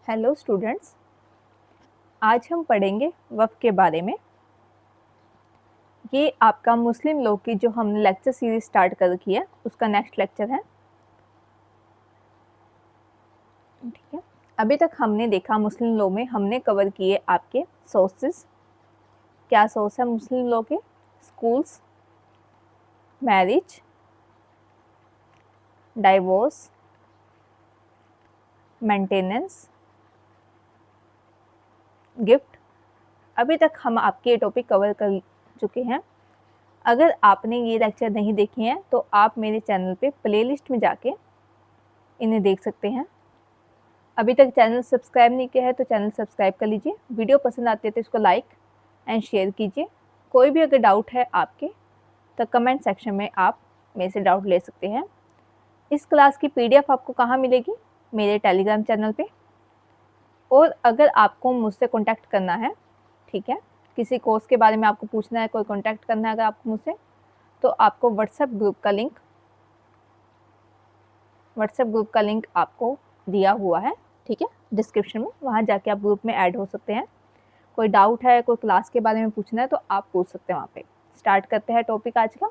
Hello students, आज हम पढ़ेंगे वक्फ के बारे में। ये आपका मुस्लिम लॉ की जो हमने लेक्चर सीरीज स्टार्ट कर रखी है उसका नेक्स्ट लेक्चर है। ठीक है, अभी तक हमने देखा मुस्लिम लॉ में हमने कवर किए आपके सोर्सेस। क्या सोर्स है मुस्लिम लॉ के? Schools, marriage, divorce, maintenance, gift. अभी तक हम आपके ये टॉपिक कवर कर चुके हैं। अगर आपने ये लेक्चर नहीं देखे हैं तो आप मेरे चैनल पे प्लेलिस्ट में जाके इन्हें देख सकते हैं। अभी तक चैनल सब्सक्राइब नहीं किया है तो चैनल सब्सक्राइब कर लीजिए। वीडियो पसंद आती है तो इसको लाइक एंड शेयर कीजिए। कोई भी अगर डाउट है आपके तो कमेंट सेक्शन में आप मेरे से डाउट ले सकते हैं। इस क्लास की पीडीएफ आपको कहाँ मिलेगी? मेरे टेलीग्राम चैनल पे। और अगर आपको मुझसे कॉन्टैक्ट करना है, ठीक है, किसी कोर्स के बारे में आपको पूछना है, कोई कॉन्टैक्ट करना है अगर आपको मुझसे, तो आपको व्हाट्सएप ग्रुप का लिंक आपको दिया हुआ है, ठीक है, डिस्क्रिप्शन में। वहाँ जाके आप ग्रुप में ऐड हो सकते हैं। कोई डाउट है, कोई क्लास के बारे में पूछना है तो आप पूछ सकते हैं वहाँ पे। स्टार्ट करते हैं टॉपिक। आज का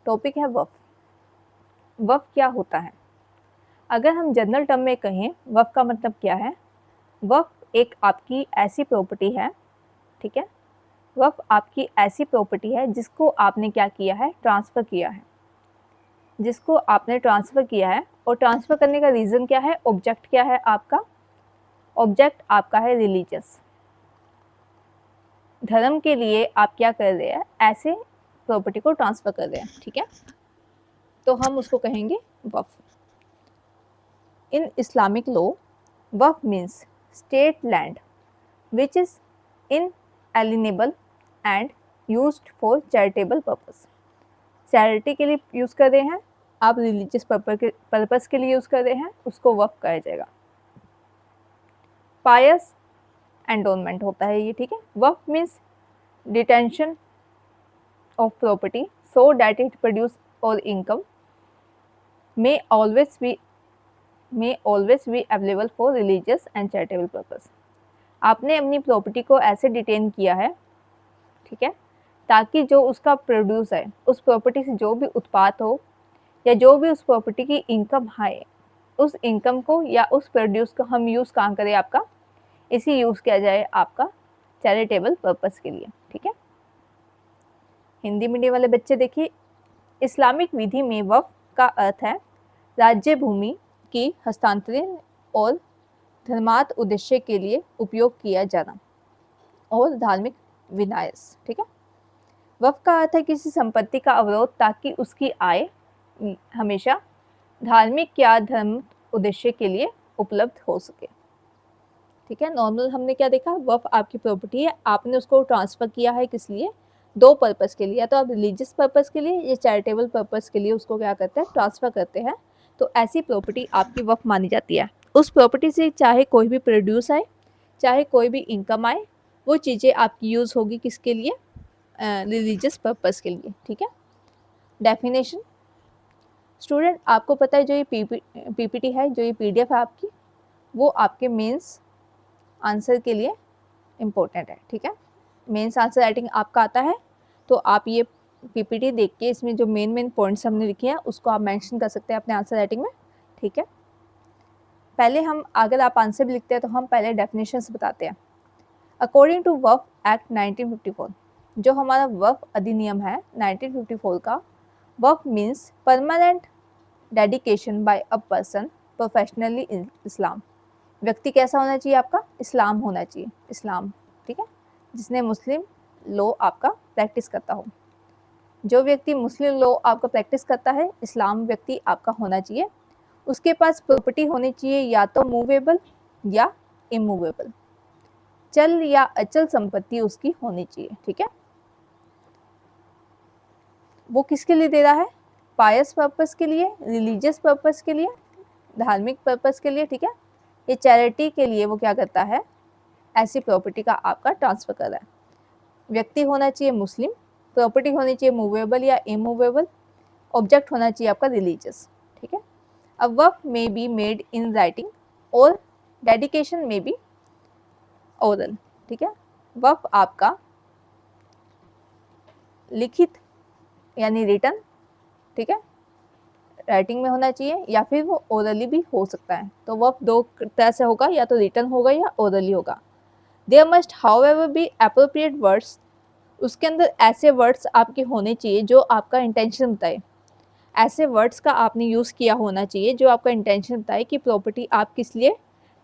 टॉपिक है वक्फ। वक्फ क्या होता है? अगर हम जनरल टर्म में कहें वक्फ का मतलब क्या है? वक्फ एक आपकी ऐसी प्रॉपर्टी है, ठीक है, वक्फ आपकी ऐसी प्रॉपर्टी है जिसको आपने क्या किया है? ट्रांसफ़र किया है। जिसको आपने ट्रांसफ़र किया है, और ट्रांसफ़र करने का रीज़न क्या है? ऑब्जेक्ट क्या है आपका? ऑब्जेक्ट आपका है रिलीजियस। धर्म के लिए आप क्या कर रहे हैं? ऐसे प्रॉपर्टी को ट्रांसफ़र कर रहे हैं, ठीक है, तो हम उसको कहेंगे वक्फ। इन इस्लामिक लॉ, वक्फ means state land which is inalienable and used for charitable purpose. Charity के लिए यूज़ कर रहे हैं आप, रिलीजियस पर्पस के लिए यूज़ कर रहे हैं, उसको वक्फ कहा जाएगा। पायस एंडोनमेंट होता है ये, ठीक है। वक्फ means detention of property so that it produce or income may always be available for religious and charitable purpose। आपने अपनी प्रॉपर्टी को ऐसे डिटेन किया है, ठीक है, ताकि जो उसका प्रोड्यूस है, उस प्रॉपर्टी से जो भी उत्पाद हो या जो भी उस प्रॉपर्टी की इनकम आए, उस इनकम को या उस प्रोड्यूस को हम यूज़ कहाँ करें? आपका इसी यूज़ किया जाए आपका चैरिटेबल पर्पस के लिए, ठीक है। हिंदी मीडियम वाले बच्चे देखिए, इस्लामिक विधि में वक्फ का अर्थ है राज्य भूमि की हस्तांतरण और धर्मार्थ उद्देश्य के लिए उपयोग किया जाना और धार्मिक विनाश, ठीक है। वक्फ का अर्थ है किसी संपत्ति का अवरोध ताकि उसकी आय हमेशा धार्मिक या धर्म उद्देश्य के लिए उपलब्ध हो सके, ठीक है। नॉर्मल हमने क्या देखा? वक्फ आपकी प्रॉपर्टी है, आपने उसको ट्रांसफ़र किया है किस लिए? दो पर्पस के लिए, या तो आप रिलीजियस पर्पस के लिए या चैरिटेबल पर्पस के लिए उसको क्या करते हैं? ट्रांसफ़र करते हैं। तो ऐसी प्रॉपर्टी आपकी वक्फ मानी जाती है। उस प्रॉपर्टी से चाहे कोई भी प्रोड्यूस आए, चाहे कोई भी इनकम आए, वो चीज़ें आपकी यूज़ होगी किसके लिए? रिलीजियस पर्पस के लिए, ठीक है। डेफिनेशन स्टूडेंट, आपको पता है जो ये पीपीटी है, जो ये पीडीएफ है आपकी, वो आपके मेंस आंसर के लिए इम्पोर्टेंट है, ठीक है। मेंस आंसर राइटिंग आपका आता है तो आप ये पीपीटी देख के इसमें जो मेन पॉइंट्स हमने लिखे हैं उसको आप मेंशन कर सकते हैं अपने आंसर राइटिंग में, ठीक है। पहले हम, अगर आप आंसर भी लिखते हैं तो हम पहले डेफिनेशंस बताते हैं। अकॉर्डिंग टू वक्फ एक्ट 1954, जो हमारा वक्फ अधिनियम है 1954 का, वक्फ means permanent dedication by a person professionally in Islam. व्यक्ति कैसा होना चाहिए? आपका इस्लाम होना चाहिए, इस्लाम, ठीक है, जिसने मुस्लिम लॉ आपका प्रैक्टिस करता हो। जो व्यक्ति मुस्लिम लॉ आपका प्रैक्टिस करता है, इस्लाम व्यक्ति आपका होना चाहिए। उसके पास प्रॉपर्टी होनी चाहिए या तो मूवेबल या इमूवेबल, चल या अचल संपत्ति उसकी होनी चाहिए, ठीक है। वो किसके लिए दे रहा है? पायस पर्पस के लिए, रिलीजियस पर्पस के लिए, धार्मिक पर्पस के लिए, ठीक है। ये चैरिटी के लिए वो क्या करता है? ऐसी प्रॉपर्टी का आपका ट्रांसफ़र कर रहा है। व्यक्ति होना चाहिए मुस्लिम, प्रॉपर्टी होनी चाहिए मूवेबल या इमूवेबल, ऑब्जेक्ट होना चाहिए आपका रिलीजियस, ठीक है। अब वक्फ में बी मेड इन राइटिंग और डेडिकेशन में भी ओरल, ठीक है। वक्फ आपका लिखित यानी रिटन, ठीक है, राइटिंग में होना चाहिए या फिर वो ओरली भी हो सकता है। तो वक्फ दो तरह से होगा, या तो रिटन होगा या ओरली होगा। There must however be appropriate words, उसके अंदर ऐसे वर्ड्स आपके होने चाहिए जो आपका इंटेंशन बताए। ऐसे वर्ड्स का आपने यूज़ किया होना चाहिए जो आपका इंटेंशन बताए कि प्रॉपर्टी आप किस लिए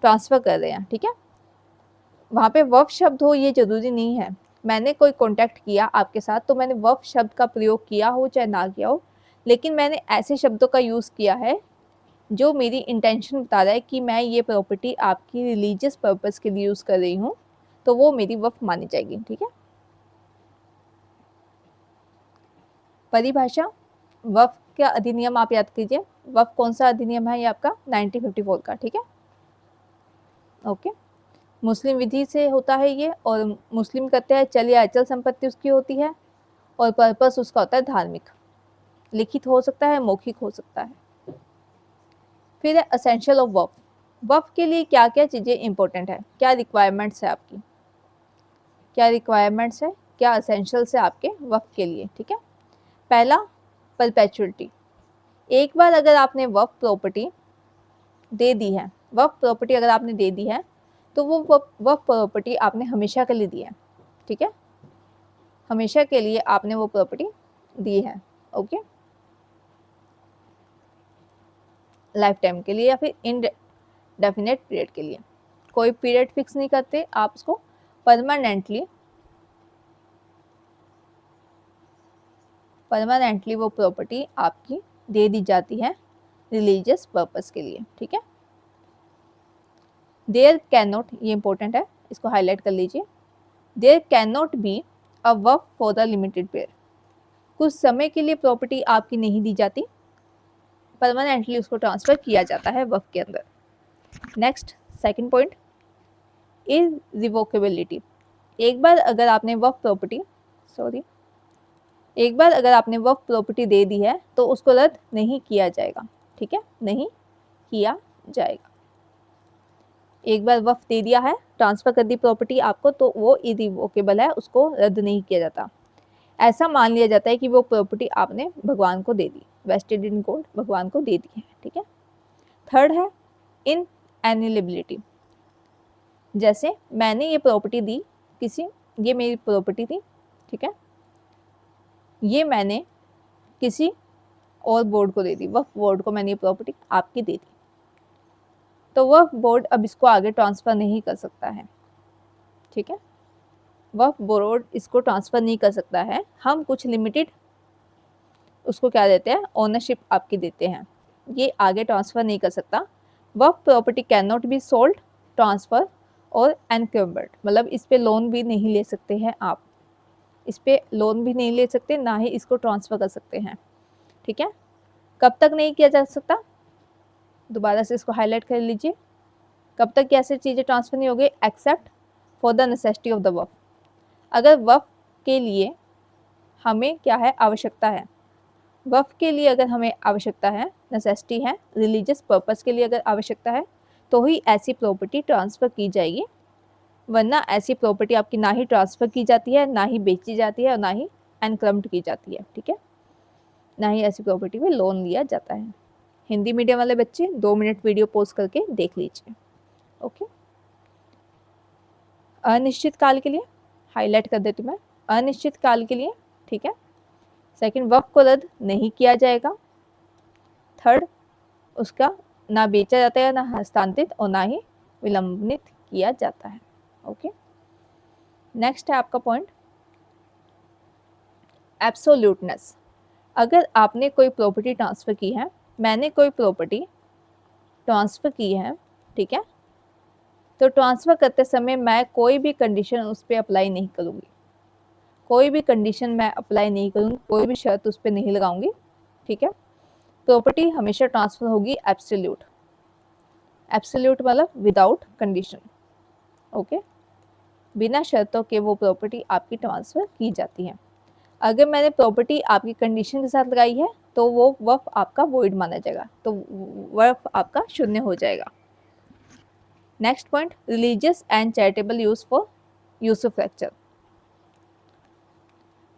ट्रांसफ़र कर रहे हैं, ठीक है। वहाँ पे वक्फ शब्द हो ये ज़रूरी नहीं है। मैंने कोई कॉन्टैक्ट किया आपके साथ तो मैंने वक्फ शब्द का प्रयोग किया हो चाहे ना किया हो, लेकिन मैंने ऐसे शब्दों का यूज़ किया है जो मेरी इंटेंशन बता रहा है कि मैं ये प्रॉपर्टी आपकी रिलीजियस पर्पस के लिए यूज़ कर रही हूँ, तो वो मेरी वक्फ मानी जाएगी, ठीक है। परिभाषा, वक्फ का अधिनियम आप याद कीजिए। वक्फ कौन सा अधिनियम है? ये आपका 1954 का, ठीक है। ओके, मुस्लिम विधि से होता है ये, और मुस्लिम कहते हैं चल या अचल संपत्ति उसकी होती है, और पर्पस उसका होता है धार्मिक। लिखित हो सकता है, मौखिक हो सकता है। फिर है असेंशियल ऑफ वक्फ। वक्फ के लिए क्या क्या चीज़ें इंपॉर्टेंट है, क्या रिक्वायरमेंट्स है आपकी, क्या रिक्वायरमेंट्स है, क्या असेंशियल्स है आपके वक्फ के लिए, ठीक है। पहला, परपेचुअलिटी। एक बार अगर आपने वक्फ प्रॉपर्टी दे दी है, वक्फ प्रॉपर्टी अगर आपने दे दी है तो वो वक्फ प्रॉपर्टी आपने हमेशा के लिए दी है, ठीक है। हमेशा के लिए आपने वो प्रॉपर्टी दी है, ओके, लाइफ टाइम के लिए या फिर इनडेफिनेट पीरियड के लिए। कोई पीरियड फिक्स नहीं करते, आप उसको परमानेंटली वो प्रॉपर्टी आपकी दे दी जाती है रिलीजियस पर्पस के लिए, ठीक है। देयर कैन नॉट, ये इंपॉर्टेंट है, इसको हाईलाइट कर लीजिए। There can not be a वक्फ फॉर द लिमिटेड पीरियड। कुछ समय के लिए प्रॉपर्टी आपकी नहीं दी जाती, परमानेंटली उसको ट्रांसफर किया जाता है वक्फ के अंदर। Next, second point, irrevocability. एक बार अगर आपने वक्फ प्रॉपर्टी दे दी है तो उसको रद्द नहीं किया जाएगा, ठीक है, नहीं किया जाएगा। एक बार वक्फ दे दिया है, ट्रांसफर कर दी प्रॉपर्टी आपको, तो वो इररिवोकेबल है, उसको रद्द नहीं किया जाता। ऐसा मान लिया जाता है कि वो प्रॉपर्टी आपने भगवान को दे दी, वेस्टेड इन गोल्ड, भगवान को दे दी है, ठीक है। थर्ड है इनएलिजिबिलिटी। जैसे मैंने ये प्रॉपर्टी दी ये मेरी प्रॉपर्टी थी, ठीक है, ये मैंने किसी और बोर्ड को दे दी, वक्फ बोर्ड को मैंने ये प्रॉपर्टी आपकी दे दी, तो वक्फ बोर्ड अब इसको आगे ट्रांसफ़र नहीं कर सकता है, ठीक है। वक्फ बोर्ड इसको ट्रांसफ़र नहीं कर सकता है। हम कुछ लिमिटेड उसको क्या देते हैं, ओनरशिप आपकी देते हैं, ये आगे ट्रांसफ़र नहीं कर सकता। वक्फ property can not be sold, transfer और एनकम्बर्ड, मतलब इस पे लोन भी नहीं ले सकते हैं आप, इस पे लोन भी नहीं ले सकते, ना ही इसको ट्रांसफ़र कर सकते हैं, ठीक है। कब तक नहीं किया जा सकता, दोबारा से इसको हाईलाइट कर लीजिए। कब तक कैसे चीज़ें ट्रांसफ़र नहीं होगी, except for the necessity of the वक्फ। अगर वक्फ के लिए हमें क्या है, आवश्यकता है, वक्फ के लिए अगर हमें आवश्यकता है, नेसेसिटी है, रिलीजियस पर्पस के लिए अगर आवश्यकता है, तो ही ऐसी प्रॉपर्टी ट्रांसफ़र की जाएगी, वरना ऐसी प्रॉपर्टी आपकी ना ही ट्रांसफ़र की जाती है, ना ही बेची जाती है, और ना ही एनक्लम्ड की जाती है, ठीक है, ना ही ऐसी प्रॉपर्टी पे लोन लिया जाता है। हिंदी मीडियम वाले बच्चे 2 मिनट वीडियो पॉज करके देख लीजिए, ओके। अनिश्चित काल के लिए हाईलाइट कर देती हूँ मैं, अनिश्चित काल के लिए, ठीक है। सेकंड, वक्फ को रद्द नहीं किया जाएगा। थर्ड, उसका ना बेचा जाता है, ना हस्तांतरित और ना ही विलंबित किया जाता है, ओके। नेक्स्ट है आपका पॉइंट एब्सोल्यूटनेस। अगर आपने कोई प्रॉपर्टी ट्रांसफ़र की है, मैंने कोई प्रॉपर्टी ट्रांसफ़र की है, ठीक है, तो ट्रांसफ़र करते समय मैं कोई भी कंडीशन उस पर अप्लाई नहीं करूँगी, कोई भी कंडीशन मैं अप्लाई नहीं करूँगी, कोई भी शर्त उस पर नहीं लगाऊंगी, ठीक है। प्रॉपर्टी हमेशा ट्रांसफ़र होगी एब्सोल्यूट, एब्सोल्यूट मतलब विदाउट कंडीशन, ओके, बिना शर्तों के वो प्रॉपर्टी आपकी ट्रांसफ़र की जाती है। अगर मैंने प्रॉपर्टी आपकी कंडीशन के साथ लगाई है तो वो वक्फ आपका वॉइड माना जाएगा, तो वक्फ आपका शून्य हो जाएगा। Next point, religious and charitable use for usufructure.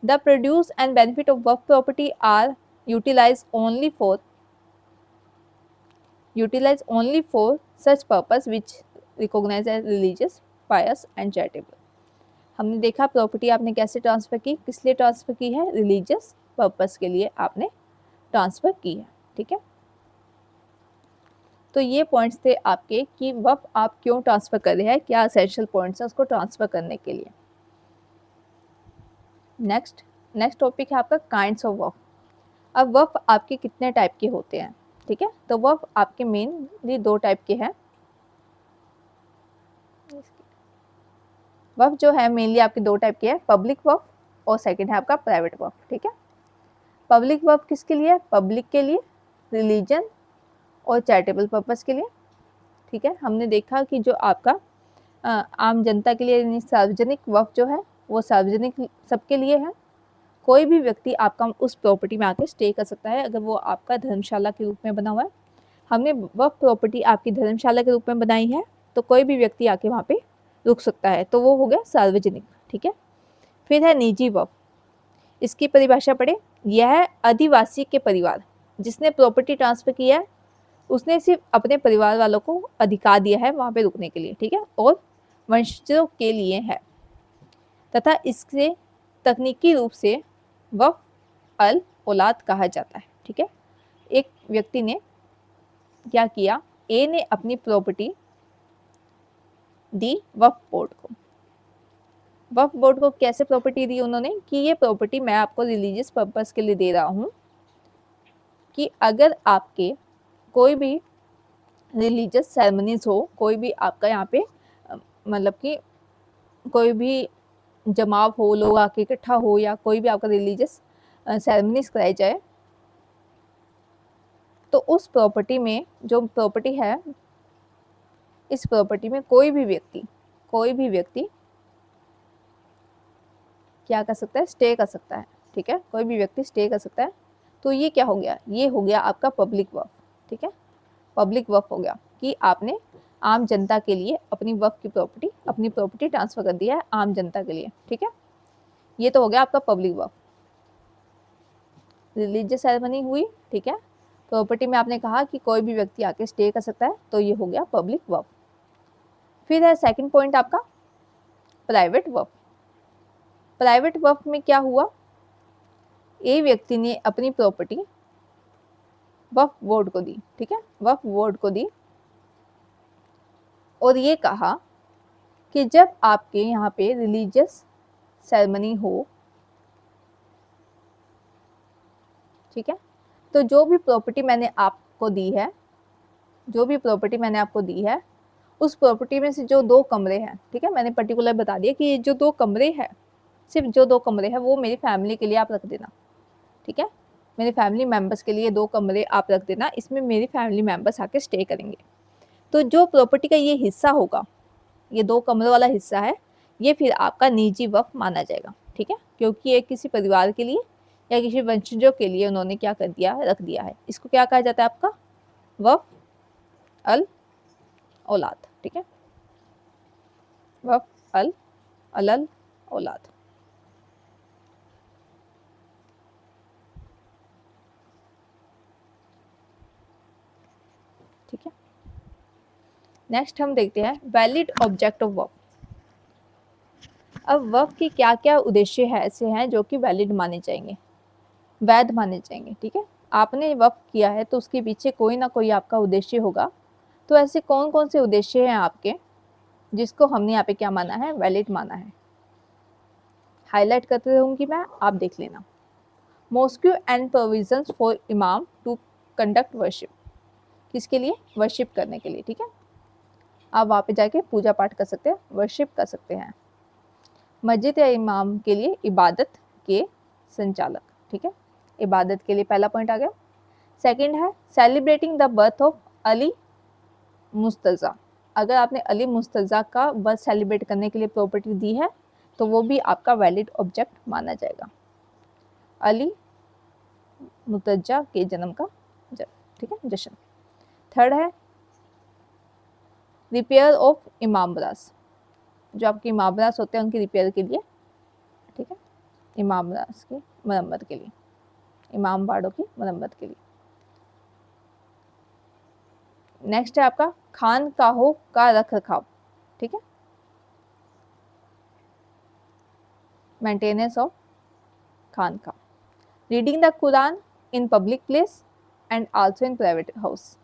The produce and benefit of work property are utilized only for such purpose which recognized as religious, pious and charitable। हमने देखा प्रॉपर्टी आपने कैसे ट्रांसफ़र की, किस लिए ट्रांसफ़र की है, religious purpose के लिए आपने ट्रांसफ़र की है। ठीक है, तो ये पॉइंट्स थे आपके कि वक़्फ़ आप क्यों ट्रांसफ़र कर रहे हैं, क्या एसेंशियल पॉइंट्स हैं उसको ट्रांसफ़र करने के लिए। नेक्स्ट टॉपिक है आपका काइंड्स ऑफ वक़्फ़। अब वक़्फ़ आपके कितने टाइप के होते हैं, ठीक है, तो वक़्फ़ आपके मेनली 2 टाइप के हैं। वक़्फ़ जो है मेनली आपके 2 टाइप के हैं, पब्लिक वक़्फ़ और सेकंड है आपका प्राइवेट वक़्फ़। ठीक है, पब्लिक वक़्फ़ किसके लिए है, पब्लिक के लिए, रिलीजन और चैरिटेबल पर्पस के लिए। ठीक है, हमने देखा कि जो आपका आम जनता के लिए यानी सार्वजनिक वक़्फ़ जो है वो सार्वजनिक सबके लिए है। कोई भी व्यक्ति आपका उस प्रॉपर्टी में आकर स्टे कर सकता है अगर वो आपका धर्मशाला के रूप में बना हुआ है। हमने वक़्फ़ प्रॉपर्टी आपकी धर्मशाला के रूप में बनाई है तो कोई भी व्यक्ति आके वहाँ पे रुक सकता है, तो वो हो गया सार्वजनिक। ठीक है, फिर है निजी वक़्फ़। इसकी परिभाषा पढ़े, यह आदिवासी के परिवार जिसने प्रॉपर्टी ट्रांसफ़र किया है उसने सिर्फ अपने परिवार वालों को अधिकार दिया है वहाँ पे रुकने के लिए। ठीक है, और वंशजों के लिए है तथा इससे तकनीकी रूप से वक़्फ़ अल औलाद कहा जाता है। ठीक है, एक व्यक्ति ने क्या किया, ए ने अपनी प्रॉपर्टी दी वक्फ बोर्ड को। वक्फ बोर्ड को कैसे प्रॉपर्टी दी उन्होंने कि ये प्रॉपर्टी मैं आपको रिलीजियस पर्पस के लिए दे रहा हूँ कि अगर आपके कोई भी रिलीजियस सेरेमनीज हो, कोई भी आपका यहाँ पे मतलब कि कोई भी जमाव हो, लोग आके इकट्ठा हो या कोई भी आपका रिलीजियस सेरेमनीज कराई जाए तो उस प्रॉपर्टी में जो प्रॉपर्टी है, इस प्रॉपर्टी में कोई भी व्यक्ति क्या कर सकता है, स्टे कर सकता है। ठीक है, कोई भी व्यक्ति स्टे कर सकता है। तो ये क्या हो गया, ये हो गया आपका पब्लिक वक़्फ़। ठीक है, पब्लिक वक़्फ़ हो गया कि आपने आम जनता के लिए अपनी अपनी प्रॉपर्टी ट्रांसफ़र कर दिया है आम जनता के लिए। ठीक है, ये तो हो गया आपका पब्लिक वक़्फ़। रिलीजियस सेरेमनी हुई, ठीक है, प्रॉपर्टी में आपने कहा कि कोई भी व्यक्ति आके स्टे कर सकता है, तो ये हो गया पब्लिक वक़्फ़। फिर है सेकंड पॉइंट आपका प्राइवेट वक़्फ़। प्राइवेट वक़्फ़ में क्या हुआ, ए व्यक्ति ने अपनी प्रॉपर्टी वक्फ बोर्ड को दी। ठीक है, वक्फ बोर्ड को दी और ये कहा कि जब आपके यहाँ पे रिलीजियस सेरेमनी हो, ठीक है, तो जो भी प्रॉपर्टी मैंने आपको दी है, उस प्रॉपर्टी में से जो 2 कमरे हैं, ठीक है, मैंने पर्टिकुलर बता दिया कि ये जो 2 कमरे हैं, सिर्फ जो 2 कमरे हैं वो मेरी फैमिली के लिए आप रख देना। ठीक है, मेरे फैमिली मेंबर्स के लिए 2 कमरे आप रख देना, इसमें मेरी फैमिली मेंबर्स आके स्टे करेंगे। तो जो प्रॉपर्टी का ये हिस्सा होगा, ये 2 कमरों वाला हिस्सा है, ये फिर आपका निजी वक़्फ़ माना जाएगा। ठीक है, क्योंकि ये किसी परिवार के लिए या किसी वंशजों के लिए उन्होंने क्या कर दिया, रख दिया है। इसको क्या कहा जाता है, आपका वक़्फ़ अल औलाद। ठीक है, वक़्फ़ अल औलाद। ठीक है, नेक्स्ट हम देखते हैं वैलिड ऑब्जेक्ट ऑफ वक़्फ़। अब वक़्फ़ के क्या क्या उद्देश्य है ऐसे हैं जो कि वैलिड माने जाएंगे, वैध माने जाएंगे। ठीक है, आपने वक़्फ़ किया है तो उसके पीछे कोई ना कोई आपका उद्देश्य होगा। तो ऐसे कौन कौन से उद्देश्य हैं आपके जिसको हमने यहाँ पे क्या माना है, वैलिड माना है। हाईलाइट करते रहूँगी मैं, आप देख लेना। मॉस्क्यू एंड प्रोविजंस फॉर इमाम टू कंडक्ट वर्शिप, किसके लिए, वर्शिप करने के लिए। ठीक है, आप वहाँ पे जाके पूजा पाठ कर सकते हैं, वर्शिप कर सकते हैं। मस्जिद या इमाम के लिए इबादत के संचालक। ठीक है, इबादत के लिए पहला पॉइंट आ गया। सेकंड है celebrating the birth of Ali Murtaza. अगर आपने अली मुस्तज़ा का बर्थ सेलिब्रेट करने के लिए प्रॉपर्टी दी है तो वो भी आपका वैलिड ऑब्जेक्ट माना जाएगा, अली मुतज्जा के जन्म का ठीक है, जश्न। थर्ड है रिपेयर ऑफ इमामबाड़ास, जो आपके इमामबाड़ास होते हैं उनकी रिपेयर के लिए, ठीक है, इमामबाड़ास की मरम्मत के लिए, इमाम बाड़ों की मरम्मत के लिए। नेक्स्ट है आपका खानकाहों का रख रखाव, ठीक है, maintenance of khanqah, reading the Quran in public place and also in private house,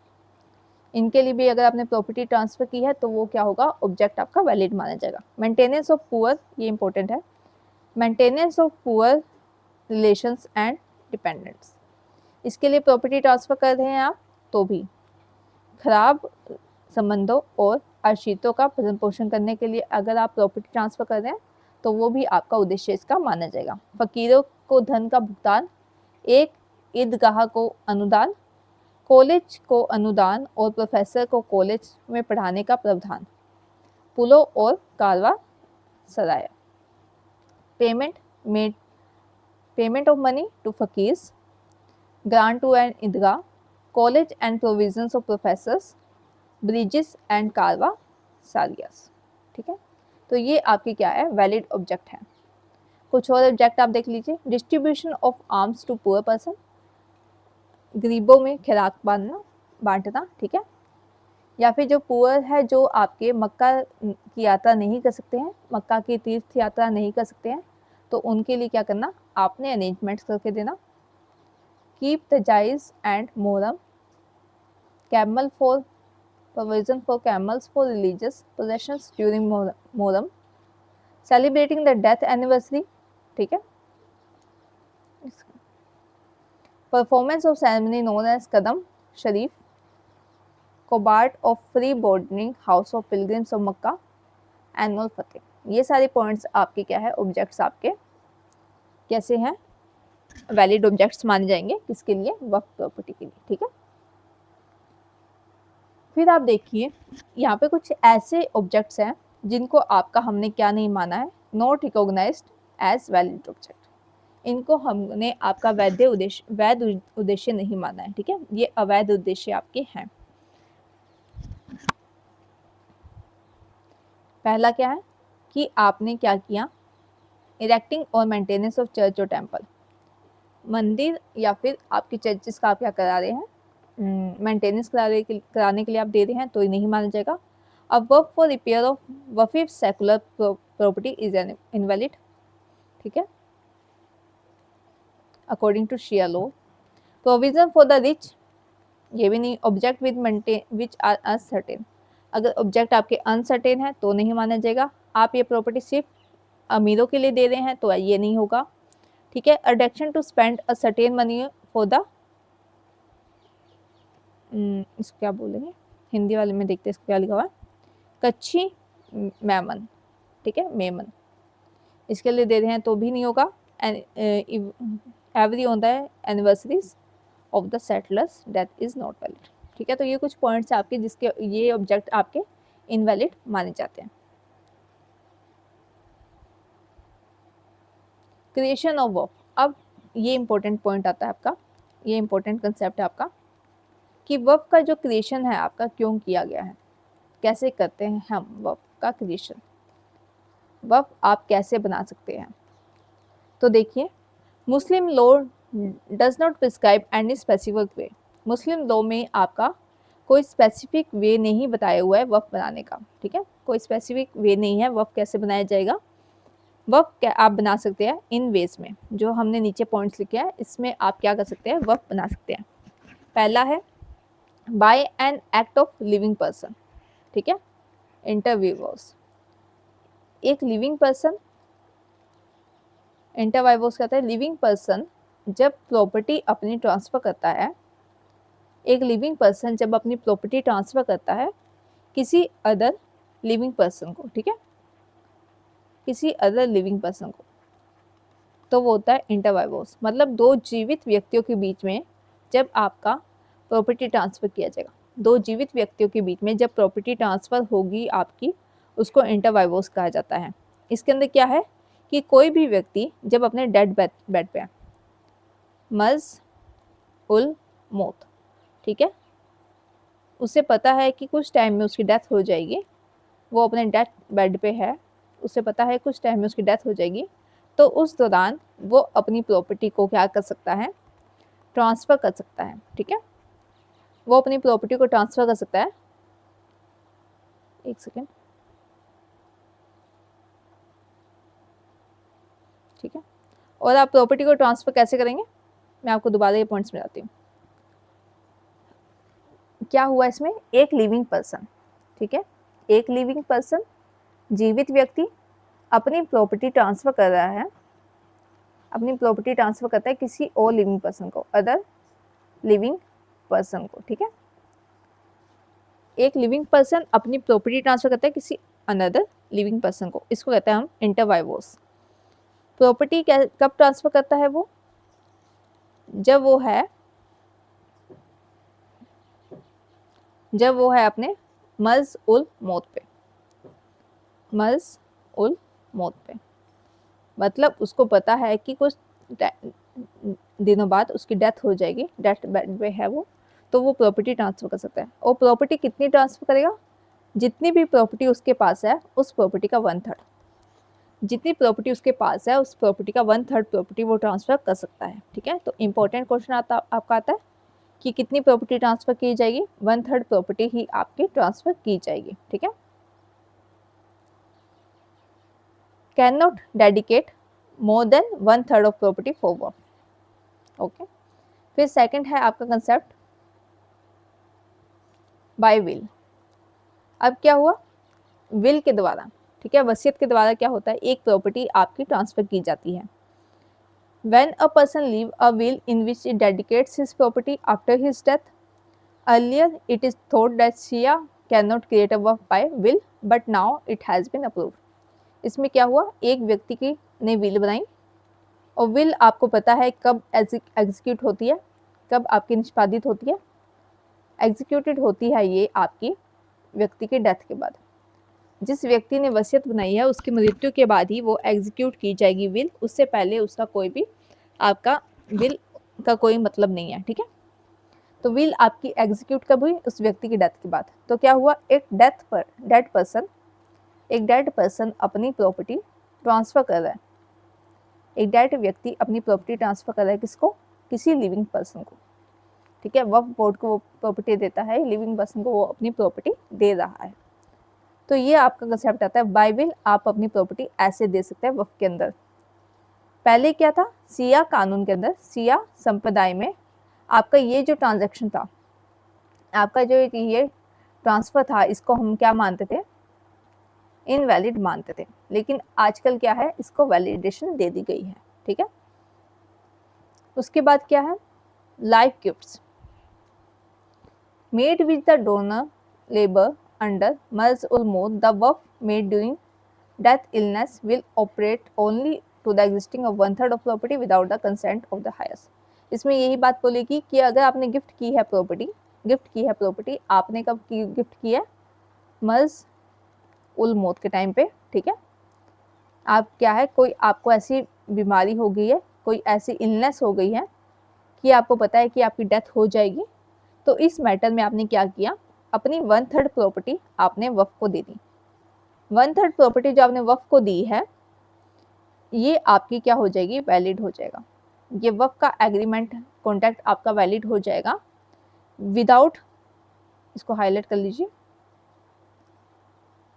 इनके लिए भी अगर आपने प्रॉपर्टी ट्रांसफर की है तो वो क्या होगा, ऑब्जेक्ट आपका वैलिड माना जाएगा। मेंटेनेंस ऑफ पुअर, ये इंपॉर्टेंट है, maintenance of poor relations and dependents, इसके लिए प्रॉपर्टी ट्रांसफर कर रहे हैं आप तो भी खराब संबंधों और आश्रितों का भरण पोषण करने के लिए अगर आप प्रॉपर्टी ट्रांसफर कर रहे हैं तो वो भी आपका उद्देश्य इसका माना जाएगा। फकीरों को धन का भुगतान, एक ईदगाह को अनुदान, कॉलेज को अनुदान और प्रोफेसर को कॉलेज में पढ़ाने का प्रावधान, पुलों और कारवा सराय, payment of money to fakirs, grant to an Idgah, college and provisions of professors, bridges and caravan sarais, ठीक है। तो ये आपकी क्या है, वैलिड ऑब्जेक्ट है। कुछ और ऑब्जेक्ट आप देख लीजिए, distribution of arms to poor person, गरीबों में खिराक बांटना, ठीक है, या फिर जो पुअर है जो आपके मक्का की यात्रा नहीं कर सकते हैं, मक्का की तीर्थ यात्रा नहीं कर सकते हैं, तो उनके लिए क्या करना, आपने अरेंजमेंट्स करके देना। Keep the जाइज and Muharram, camel for provision for camels for religious possessions during Muharram, celebrating the death anniversary, ठीक है, performance of ceremony known as Qadam Sharif, कोबार्ट of free boarding house of pilgrims of Mecca, annual Fateha, ये सारे points आपके क्या है, objects आपके कैसे हैं, वैलिड ऑब्जेक्ट्स माने जाएंगे, किसके लिए, वक्फ प्रॉपर्टी के लिए, ठीक है। फिर आप देखिए यहाँ पे कुछ ऐसे ऑब्जेक्ट्स हैं जिनको आपका हमने क्या नहीं माना है, not recognized as valid object, इनको हमने आपका वैध उद्देश्य नहीं माना है, ठीक है, ये अवैध उद्देश्य आपके हैं। पहला क्या है कि आपने क्या किया, इरेक्टिंग और मेंटेनेंस ऑफ चर्च और टेम्पल, मंदिर या फिर आपकी चर्चेस का आप क्या करा रहे हैं, मेंटेनेंस कराने के लिए आप दे रहे हैं तो ये नहीं माना जाएगा। अब वर्क फॉर रिपेयर ऑफ वफीफ secular property is an invalid, ठीक है, according to Shia law. Provision for the rich, ये भी नहीं। Object with maintain which are uncertain, अगर ऑब्जेक्ट आपके अनसर्टेन है तो नहीं माना जाएगा। आप ये प्रॉपर्टी सिर्फ अमीरों के लिए दे रहे हैं तो ये नहीं होगा, ठीक है। Addiction to spend a certain money for the, इसको क्या बोलेंगे हिंदी वाले में, देखते हैं इसको क्या लिखा हुआ है, कच्ची मेमन, ठीक है, मेमन, इसके लिए दे रहे हैं तो भी नहीं होगा। Every on the anniversaries of the settlers death is not valid, ठीक है। तो ये कुछ पॉइंट्स आपके जिसके ये ऑब्जेक्ट आपके इनवैलिड माने जाते हैं। क्रिएशन ऑफ वक्फ, अब ये इंपॉर्टेंट पॉइंट आता है आपका, ये इंपॉर्टेंट कंसेप्ट है आपका कि वक्फ का जो क्रिएशन है आपका क्यों किया गया है, कैसे करते हैं हम वक्फ का क्रिएशन, वक्फ आप कैसे बना सकते हैं। तो देखिए, मुस्लिम law does not prescribe any specific way, Muslim law में आपका कोई स्पेसिफिक वे नहीं बताया हुआ है वक्फ बनाने का, ठीक है, कोई स्पेसिफिक वे नहीं है वक्फ कैसे बनाया जाएगा। वक्फ आप बना सकते हैं इन वेज में, जो हमने नीचे पॉइंट्स लिखे हैं इसमें आप क्या कर सकते हैं, वक्फ बना सकते हैं। पहला है by an act of living person, ठीक है, इंटरव्यूवर्स, एक लिविंग पर्सन, इंटरवाइवोस कहता है लिविंग पर्सन जब प्रॉपर्टी अपनी ट्रांसफर करता है, एक लिविंग पर्सन जब अपनी प्रॉपर्टी ट्रांसफर करता है किसी अदर लिविंग पर्सन को, ठीक है, किसी अदर लिविंग पर्सन को, तो वो होता है इंटरवाइवोस, मतलब दो जीवित व्यक्तियों के बीच में जब आपका प्रॉपर्टी ट्रांसफर किया जाएगा, दो जीवित व्यक्तियों के बीच में जब प्रॉपर्टी ट्रांसफर होगी आपकी, उसको इंटरवाइवोस कहा जाता है। इसके अंदर क्या है कि कोई भी व्यक्ति जब अपने डेड बेड पे मर्ज उल मौत, ठीक है, उसे पता है कि कुछ टाइम में उसकी डेथ हो जाएगी, वो अपने डेथ बेड पे है, उसे पता है कुछ टाइम में उसकी डेथ हो जाएगी, तो उस दौरान वो अपनी प्रॉपर्टी को क्या कर सकता है, ट्रांसफ़र कर सकता है। ठीक है, वो अपनी प्रॉपर्टी को ट्रांसफ़र कर सकता है। एक सेकेंड, ठीक है। और आप प्रॉपर्टी को ट्रांसफ़र कैसे करेंगे, मैं आपको दोबारा ये पॉइंट्स बताती हूँ। क्या हुआ इसमें, एक लिविंग पर्सन, ठीक है, एक लिविंग पर्सन, जीवित व्यक्ति अपनी प्रॉपर्टी ट्रांसफ़र कर रहा है, अपनी प्रॉपर्टी ट्रांसफ़र करता है किसी और लिविंग पर्सन को, अदर लिविंग पर्सन को। ठीक है, एक लिविंग पर्सन अपनी प्रॉपर्टी ट्रांसफ़र करता है किसी अनदर लिविंग पर्सन को, इसको कहते हैं हम इंटरवाइवोस। प्रॉपर्टी कब ट्रांसफ़र करता है वो, जब वो है अपने मर्ज उल मौत पे, मर्ज उल मौत पे, मतलब उसको पता है कि कुछ दिनों बाद उसकी डेथ हो जाएगी, डेथ बेड पे है वो, तो वो प्रॉपर्टी ट्रांसफ़र कर सकता है। और प्रॉपर्टी कितनी ट्रांसफ़र करेगा, जितनी भी प्रॉपर्टी उसके पास है उस प्रॉपर्टी का 1/3, जितनी प्रॉपर्टी उसके पास है उस प्रॉपर्टी का 1/3 प्रॉपर्टी वो ट्रांसफ़र कर सकता है। ठीक है, तो इंपॉर्टेंट क्वेश्चन आपका आता है कि कितनी प्रॉपर्टी ट्रांसफ़र की जाएगी, 1/3 प्रॉपर्टी ही आपकी ट्रांसफ़र की जाएगी। ठीक है, can not dedicate more than 1/3 of property for work. Okay, फिर सेकंड है आपका कंसेप्ट बाय विल। अब क्या हुआ, विल के द्वारा, ठीक है, वसीयत के द्वारा क्या होता है, एक प्रॉपर्टी आपकी ट्रांसफ़र की जाती है। When a person leave a will in which he dedicates his property after his death, earlier it is thought that Shia cannot create a work by will, but now it has been approved. इसमें क्या हुआ, एक व्यक्ति की ने will बनाई और will आपको पता है कब एग्जीक्यूट होती है, कब आपकी निष्पादित होती है, एग्जीक्यूटेड होती है ये आपकी व्यक्ति की डेथ के बाद। जिस व्यक्ति ने वसीयत बनाई है उसकी मृत्यु के बाद ही वो एग्जीक्यूट की जाएगी विल, उससे पहले उसका कोई भी आपका विल का कोई मतलब नहीं है। ठीक है, तो विल आपकी एग्जीक्यूट कब हुई, उस व्यक्ति की डेथ के बाद। तो क्या हुआ, एक डेड पर्सन अपनी प्रॉपर्टी ट्रांसफ़र कर रहा है, एक डेड व्यक्ति अपनी प्रॉपर्टी ट्रांसफ़र कर रहा है किसको, किसी लिविंग पर्सन को। ठीक है, वक्फ बोर्ड को वो प्रॉपर्टी देता है, लिविंग पर्सन को वो अपनी प्रॉपर्टी दे रहा है। तो ये आपका कंसेप्ट आता है बाय विल, आप अपनी प्रॉपर्टी ऐसे दे सकते हैं वक्फ के अंदर। पहले क्या था, सिया कानून के अंदर, सिया संप्रदाय में आपका ये जो ट्रांजैक्शन था, आपका जो ये ट्रांसफ़र था, इसको हम क्या मानते थे, इनवैलिड मानते थे। लेकिन आजकल क्या है, इसको वैलिडेशन दे दी गई है। ठीक है, उसके बाद क्या है, life gifts made with the donor labour under मर्ज उल मौत, the work made during death illness will operate only to the existing of 1/3 of property without the consent of the heirs। इसमें यही बात बोलेगी कि अगर आपने गिफ्ट की है प्रॉपर्टी, आपने कब की गिफ्ट की है, मर्ज उल मौत के टाइम पे। ठीक है, आप क्या है, कोई आपको ऐसी बीमारी हो गई है, कोई ऐसी इलनेस हो गई है कि आपको पता है कि आपकी डेथ हो जाएगी, तो इस मैटर में आपने क्या किया, अपनी 1/3 प्रॉपर्टी आपने वक्फ को दे दी। 1/3 प्रॉपर्टी जो आपने वक्फ को दी है ये आपकी क्या हो जाएगी, वैलिड हो जाएगा। ये वक्फ का एग्रीमेंट कॉन्ट्रैक्ट आपका वैलिड हो जाएगा विदाउट, इसको हाईलाइट कर लीजिए,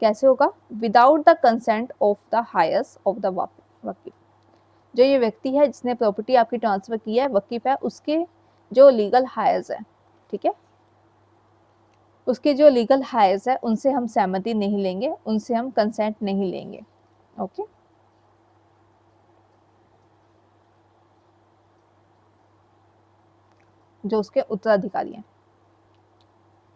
कैसे होगा, without the consent of the heirs of the वकीफ। जो ये व्यक्ति है जिसने प्रॉपर्टी आपकी ट्रांसफ़र की है, वकीफ है, उसके जो लीगल हायर्स है, ठीक है, उसके जो लीगल हायर्स है उनसे हम सहमति नहीं लेंगे, उनसे हम कंसेंट नहीं लेंगे। ओके, जो उसके उत्तराधिकारी हैं,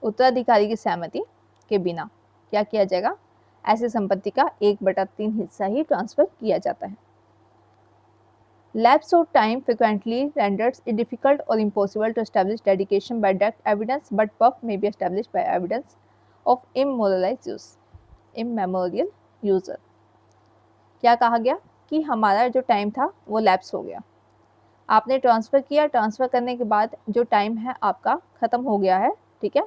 उत्तराधिकारी की सहमति के बिना क्या किया जाएगा, ऐसी संपत्ति का 1/3 हिस्सा ही ट्रांसफर किया जाता है। Lapse of time frequently renders it difficult or impossible to establish dedication by direct evidence, but work may be established by evidence of immemorial user। क्या कहा गया कि हमारा जो टाइम था वो लैप्स हो गया, आपने ट्रांसफ़र किया, ट्रांसफ़र करने के बाद जो टाइम है आपका ख़त्म हो गया है। ठीक है,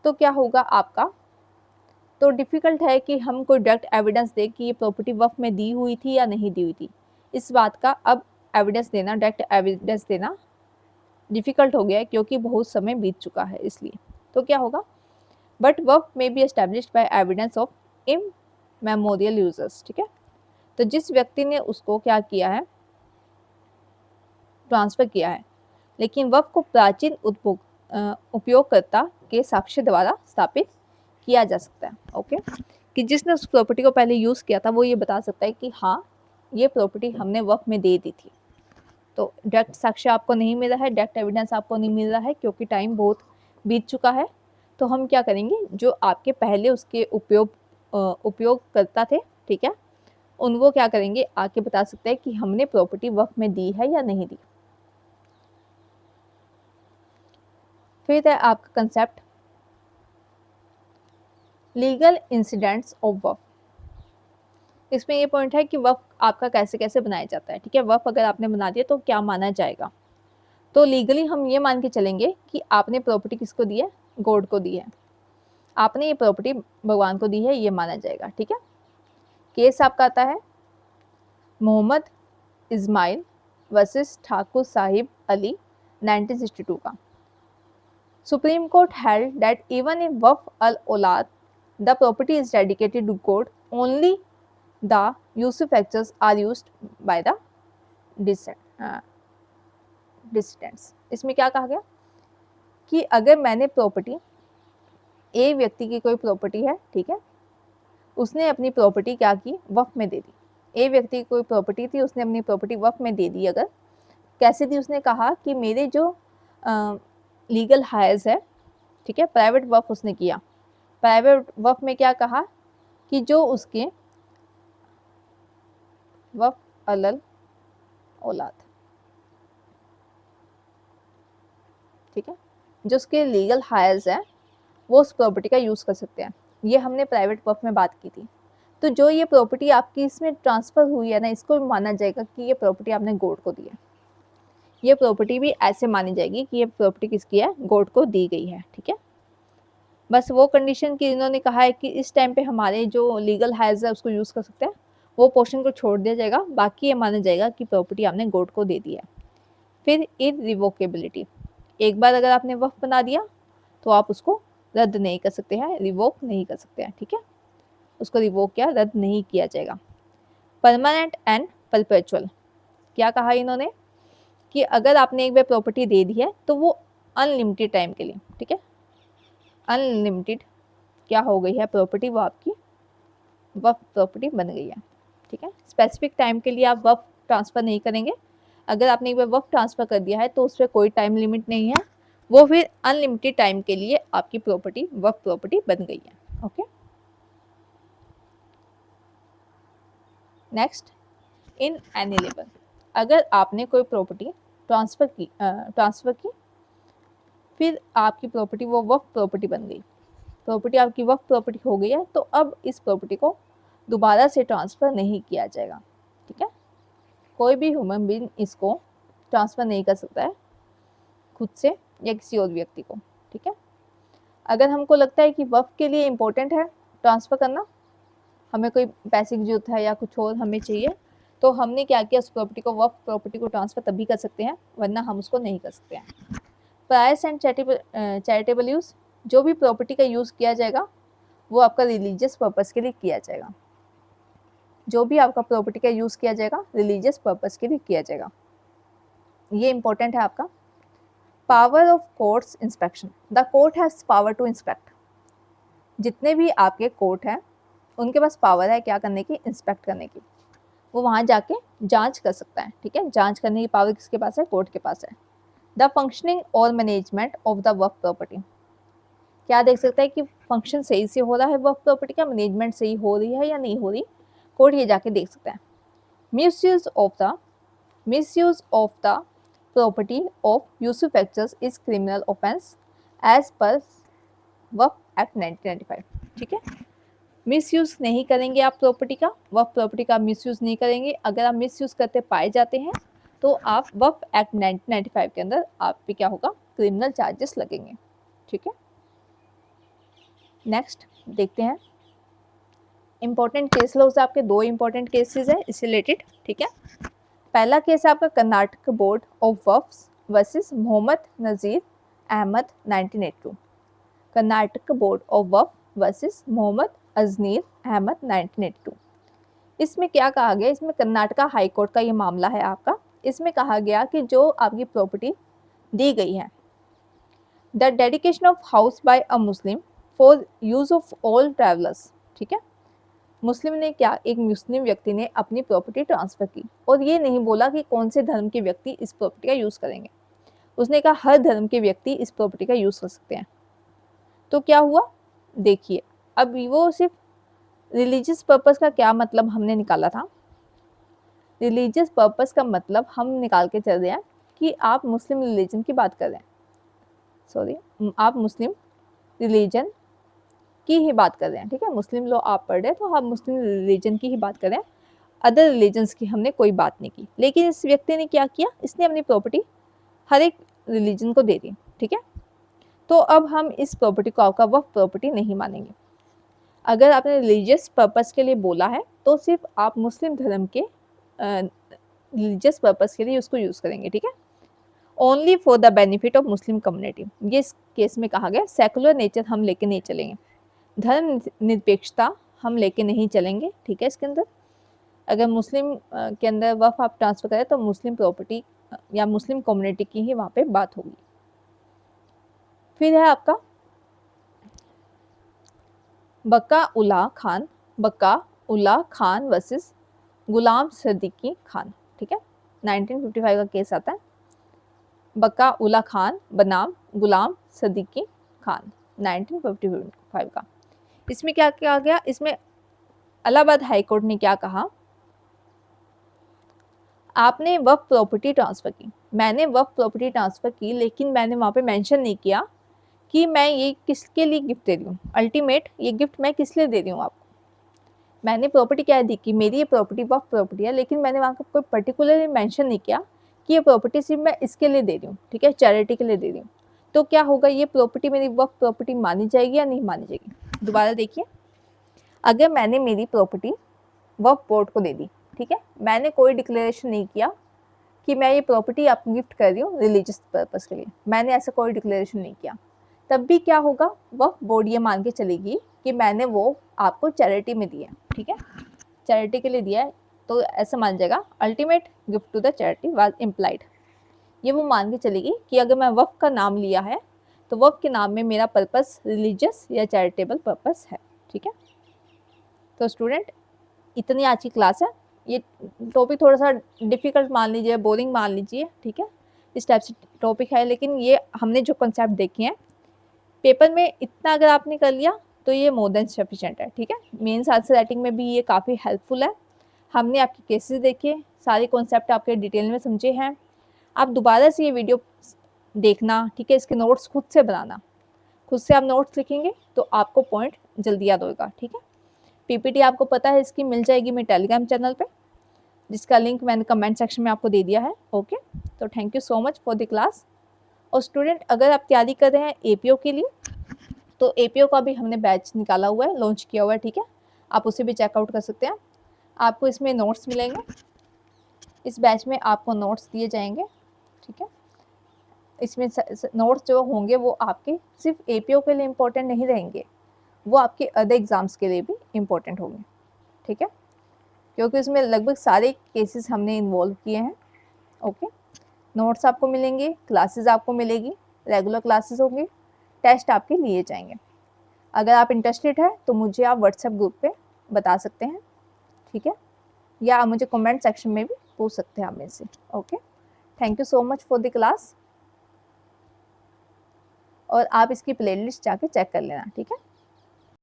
तो क्या होगा आपका, तो डिफ़िकल्ट है कि हम कोई डायरेक्ट एविडेंस दें कि ये प्रॉपर्टी वक़्फ़ में दी हुई थी या नहीं दी हुई थी। इस बात का अब एविडेंस देना, डायरेक्ट एविडेंस देना डिफ़िकल्ट हो गया है क्योंकि बहुत समय बीत चुका है इसलिए। तो क्या होगा, बट वक़्फ़ में be established by evidence of immemorial users, ठीक है। तो जिस व्यक्ति ने उसको क्या किया है, ट्रांसफ़र किया है, लेकिन वक़्फ़ को प्राचीन उपयोगकर्ता के साक्ष्य द्वारा स्थापित किया जा सकता है। ओके, कि जिसने उस प्रॉपर्टी को पहले यूज़ किया था वो ये बता सकता है कि हाँ, ये प्रॉपर्टी हमने वक़्फ़ में दे दी थी। तो डायरेक्ट साक्ष्य आपको नहीं मिला है, डायरेक्ट एविडेंस आपको नहीं मिल रहा है क्योंकि टाइम बहुत बीत चुका है। तो हम क्या करेंगे, जो आपके पहले उसके उपयोगकर्ता थे, ठीक है, उनको क्या करेंगे, आके बता सकते हैं कि हमने प्रॉपर्टी वक़्फ़ में दी है या नहीं दी। फिर है आपका कंसेप्ट लीगल इंसिडेंट्स ऑफ वक़्फ़। इसमें ये पॉइंट है कि वक़्फ़ आपका कैसे कैसे बनाया जाता है, ठीक है। वक़्फ़ अगर आपने बना दिया तो क्या माना जाएगा। तो लीगली हम ये मान के चलेंगे कि आपने प्रॉपर्टी किसको दी है, गॉड को दी है, आपने ये प्रॉपर्टी भगवान को दी है, ये माना जाएगा, ठीक है। केस आपका आता है मोहम्मद इस्माइल वर्सेस ठाकुर साहिब अली 1962 का। Supreme court held that even if Waqf al-Aulad, the property is dedicated to God, only the usufructuous are used by the descendants. इसमें क्या कहा गया कि अगर मैंने प्रॉपर्टी, ए व्यक्ति की कोई प्रॉपर्टी है, ठीक है, उसने अपनी प्रॉपर्टी क्या की, वक्फ में दे दी। ए व्यक्ति की कोई प्रॉपर्टी थी, उसने अपनी प्रॉपर्टी वक्फ में दे दी। अगर कैसे दी, उसने कहा कि मेरे जो लीगल हायर्स है, ठीक है, प्राइवेट वक्फ उसने किया। प्राइवेट वक्फ में क्या कहा कि जो उसके वक्फ अलल औलाद, ठीक है, जो उसके लीगल हायर्स है वो उस प्रॉपर्टी का यूज़ कर सकते हैं। ये हमने प्राइवेट वक्फ में बात की थी। तो जो ये प्रॉपर्टी आपकी इसमें ट्रांसफ़र हुई है ना, इसको माना जाएगा कि ये प्रॉपर्टी आपने गॉड को दी है। ये प्रॉपर्टी भी ऐसे मानी जाएगी कि ये प्रॉपर्टी किसकी है, गॉड को दी गई है, ठीक है। बस वो कंडीशन की इन्होंने कहा है कि इस टाइम पे हमारे जो लीगल हायर्स है उसको यूज़ कर सकते हैं, वो पोर्शन को छोड़ दिया जाएगा, बाकी ये माना जाएगा कि प्रॉपर्टी आपने गॉड को दे दी है। फिर इररिवोकेबिलिटी, एक बार अगर आपने वक्फ बना दिया तो आप उसको रद्द नहीं कर सकते हैं, रिवोक नहीं कर सकते हैं, ठीक है, उसको रिवोक या रद्द नहीं किया जाएगा। परमानेंट एंड परपेचुअल, क्या कहा इन्होंने कि अगर आपने एक बार प्रॉपर्टी दे दी है तो वो अनलिमिटेड टाइम के लिए, ठीक है, अनलिमिटेड क्या हो गई है प्रॉपर्टी, वो आपकी वक्फ प्रॉपर्टी बन गई है, ठीक है। स्पेसिफिक टाइम के लिए आप वक्फ ट्रांसफ़र नहीं करेंगे। अगर आपने एक बार वक्फ ट्रांसफ़र कर दिया है तो उस पर कोई टाइम लिमिट नहीं है, वो फिर अनलिमिटेड टाइम के लिए आपकी प्रॉपर्टी वक्फ प्रॉपर्टी बन गई है। ओके, नेक्स्ट इनएलिजिबल, अगर आपने कोई प्रॉपर्टी ट्रांसफ़र की फिर आपकी प्रॉपर्टी वो वक्फ प्रॉपर्टी बन गई, प्रॉपर्टी आपकी वक्फ प्रॉपर्टी हो गई है, तो अब इस प्रॉपर्टी को दोबारा से ट्रांसफ़र नहीं किया जाएगा, ठीक है। कोई भी ह्यूमन बीइंग इसको ट्रांसफ़र नहीं कर सकता है खुद से या किसी और व्यक्ति को, ठीक है। अगर हमको लगता है कि वक्फ के लिए इम्पोर्टेंट है ट्रांसफ़र करना, हमें कोई पैसे की ज़रूरत है या कुछ और हमें चाहिए, तो हमने क्या किया, उस प्रॉपर्टी को वक्फ प्रॉपर्टी को ट्रांसफ़र तभी कर सकते हैं, वरना हम उसको नहीं कर सकते हैं। प्रायस एंड चैरिटेबल यूज़, जो भी प्रॉपर्टी का यूज़ किया जाएगा वो आपका रिलीजियस पर्पस के लिए किया जाएगा। जो भी आपका प्रॉपर्टी का यूज़ किया जाएगा रिलीजियस पर्पस के लिए किया जाएगा, ये इंपॉर्टेंट है आपका। Power of courts inspection, the court has power to inspect, जितने भी आपके कोर्ट हैं उनके पास पावर है क्या करने की, इंस्पेक्ट करने की, वो वहाँ जाके जांच कर सकता है, ठीक है। जांच करने की पावर किसके पास है, कोर्ट के पास है। द फंक्शनिंग और management of the work property, क्या देख सकता है कि फंक्शन सही से हो रहा है वर्क प्रॉपर्टी का, मैनेजमेंट सही हो रही है या नहीं हो रही, कोर्ट ये जाके देख सकता है। Misuse of the property of usufructures is criminal offence as per work act 1995, ठीक है। मिसयूज नहीं करेंगे आप प्रॉपर्टी का, वर्क प्रॉपर्टी का मिसयूज नहीं करेंगे। अगर आप मिसयूज करते पाए जाते हैं तो आप वर्क एक्ट 1995 के अंदर आप पे क्या होगा, क्रिमिनल चार्जेस लगेंगे, ठीक है। नेक्स्ट देखते हैं इंपॉर्टेंट केस लॉ से आपके दो इंपॉर्टेंट केसेस है इससे रिलेटेड, ठीक है। पहला केस है आपका कर्नाटक बोर्ड ऑफ वक्फ versus Mohammad Nazir Ahmad 1982। Karnataka board of वक्फ वर्सेस मोहम्मद अजनीर अहमद 1982। इसमें क्या कहा गया, इसमें कर्नाटका हाई कोर्ट का ये मामला है आपका। इसमें कहा गया कि जो आपकी प्रॉपर्टी दी गई है, the dedication of house by a Muslim for use of all travellers, ठीक है। मुस्लिम ने क्या, एक मुस्लिम व्यक्ति ने अपनी प्रॉपर्टी ट्रांसफर की और ये नहीं बोला कि कौन से धर्म के व्यक्ति इस प्रॉपर्टी का यूज करेंगे, उसने कहा हर धर्म के व्यक्ति इस प्रॉपर्टी का यूज कर सकते हैं। तो क्या हुआ देखिए, अब वो सिर्फ रिलीजियस पर्पस का क्या मतलब हमने निकाला था, रिलीजियस पर्पस का मतलब हम निकाल के चल रहे हैं कि आप मुस्लिम रिलीजन की बात कर रहे हैं, सॉरी आप मुस्लिम रिलीजन की ही बात कर रहे हैं, ठीक है। मुस्लिम लॉ आप पढ़ रहे हैं तो आप मुस्लिम रिलीजन की ही बात कर रहे हैं, अदर रिलीजन्स की हमने कोई बात नहीं की। लेकिन इस व्यक्ति ने क्या किया, इसने अपनी प्रॉपर्टी हर एक रिलीजन को दे दी, ठीक है। तो अब हम इस प्रॉपर्टी को आपका वक्फ प्रॉपर्टी नहीं मानेंगे। अगर आपने रिलीजियस पर्पस के लिए बोला है तो सिर्फ आप मुस्लिम धर्म के रिलीजियस पर्पस के लिए उसको यूज़ करेंगे, ठीक है। Only for the benefit of Muslim community, ये इस केस में कहा गया। सेकुलर नेचर हम लेके नहीं चलेंगे, धर्म निरपेक्षता हम लेके नहीं चलेंगे, ठीक है। इसके अंदर अगर मुस्लिम के अंदर वक्फ आप ट्रांसफ़र करें तो मुस्लिम प्रॉपर्टी या मुस्लिम कम्युनिटी की ही वहाँ पे बात होगी। फिर है आपका बक्का उल्ला खान वर्सेस गुलाम सदीकी खान, ठीक है। 1955 का केस आता है, बक्का उल्ला खान बनाम गुलाम सदीकी खान 1955 का। इसमें क्या किया गया, इसमें इलाहाबाद हाई कोर्ट ने क्या कहा, आपने वक्फ प्रॉपर्टी ट्रांसफ़र की, मैंने वक्फ प्रॉपर्टी ट्रांसफ़र की, लेकिन मैंने वहाँ पे मेंशन नहीं किया कि मैं ये किसके लिए गिफ्ट दे रही हूँ, अल्टीमेट ये गिफ्ट मैं किस लिए दे रही हूँ आपको। मैंने प्रॉपर्टी क्या दी कि मेरी ये प्रॉपर्टी वक्फ प्रॉपर्टी है, लेकिन मैंने वहाँ का कोई पर्टिकुलरली मेंशन नहीं किया कि ये प्रॉपर्टी सिर्फ मैं इसके लिए दे रही हूँ, ठीक है, चैरिटी के लिए दे रही हूँ। तो क्या होगा, ये प्रॉपर्टी मेरी वक्फ प्रॉपर्टी मानी जाएगी या नहीं मानी जाएगी। दोबारा देखिए, अगर मैंने मेरी प्रॉपर्टी वक्फ बोर्ड को दे दी, ठीक है, मैंने कोई डिक्लेरेशन नहीं किया कि मैं ये प्रॉपर्टी आपको गिफ्ट कर रही हूँ रिलीजियस पर्पस के लिए, मैंने ऐसा कोई डिक्लेरेशन नहीं किया, तब भी क्या होगा, वक्फ बोर्ड ये मान के चलेगी कि मैंने वो आपको चैरिटी में दिया है, ठीक है, चैरिटी के लिए दिया है, तो ऐसा मान जाएगा ultimate gift to the charity was implied. ये वो मान के चलेगी कि अगर मैं वक्फ का नाम लिया है तो वक्फ के नाम में मेरा पर्पस रिलीजियस या चैरिटेबल पर्पस है, ठीक है। तो स्टूडेंट, इतनी आज की क्लास है। ये टॉपिक थोड़ा सा डिफ़िकल्ट मान लीजिए, बोरिंग मान लीजिए, ठीक है, इस टाइप से टॉपिक है, लेकिन ये हमने जो कॉन्सेप्ट देखे हैं पेपर में, इतना अगर आपने कर लिया तो ये मोर देन सफिशिएंट है, ठीक है। मेंस आंसर राइटिंग में भी ये काफ़ी हेल्पफुल है। हमने आपके केसेस देखे, सारे कॉन्सेप्ट आपके डिटेल में समझे हैं। आप दोबारा से ये वीडियो देखना, ठीक है, इसके नोट्स खुद से बनाना, खुद से आप नोट्स लिखेंगे तो आपको पॉइंट जल्दी याद होगा, ठीक है। पीपीटी आपको पता है इसकी मिल जाएगी मेरे टेलीग्राम चैनल पे, जिसका लिंक मैंने कमेंट सेक्शन में आपको दे दिया है। ओके, तो thank you so much for the class. और स्टूडेंट, अगर आप तैयारी कर रहे हैं एपीओ के लिए तो एपीओ का भी हमने बैच निकाला हुआ है, लॉन्च किया हुआ है, ठीक है, आप उसे भी चेकआउट कर सकते हैं। आपको इसमें नोट्स मिलेंगे, इस बैच में आपको नोट्स दिए जाएंगे, ठीक है। इसमें नोट्स जो होंगे वो आपके सिर्फ एपीओ के लिए इम्पोर्टेंट नहीं रहेंगे, वो आपके अदर एग्ज़ाम्स के लिए भी इम्पोर्टेंट होंगे, ठीक है, क्योंकि इसमें लगभग सारे केसेस हमने इन्वॉल्व किए हैं। ओके, नोट्स आपको मिलेंगे, क्लासेस आपको मिलेगी, रेगुलर क्लासेस होंगी, टेस्ट आपके लिए जाएंगे। अगर आप इंटरेस्टेड है तो मुझे आप व्हाट्सएप ग्रुप पे बता सकते हैं, ठीक है, या आप मुझे कमेंट सेक्शन में भी पूछ सकते हैं आप मेरे से। Okay, thank you so much for the class. और आप इसकी प्लेलिस्ट जाके चेक कर लेना, ठीक है।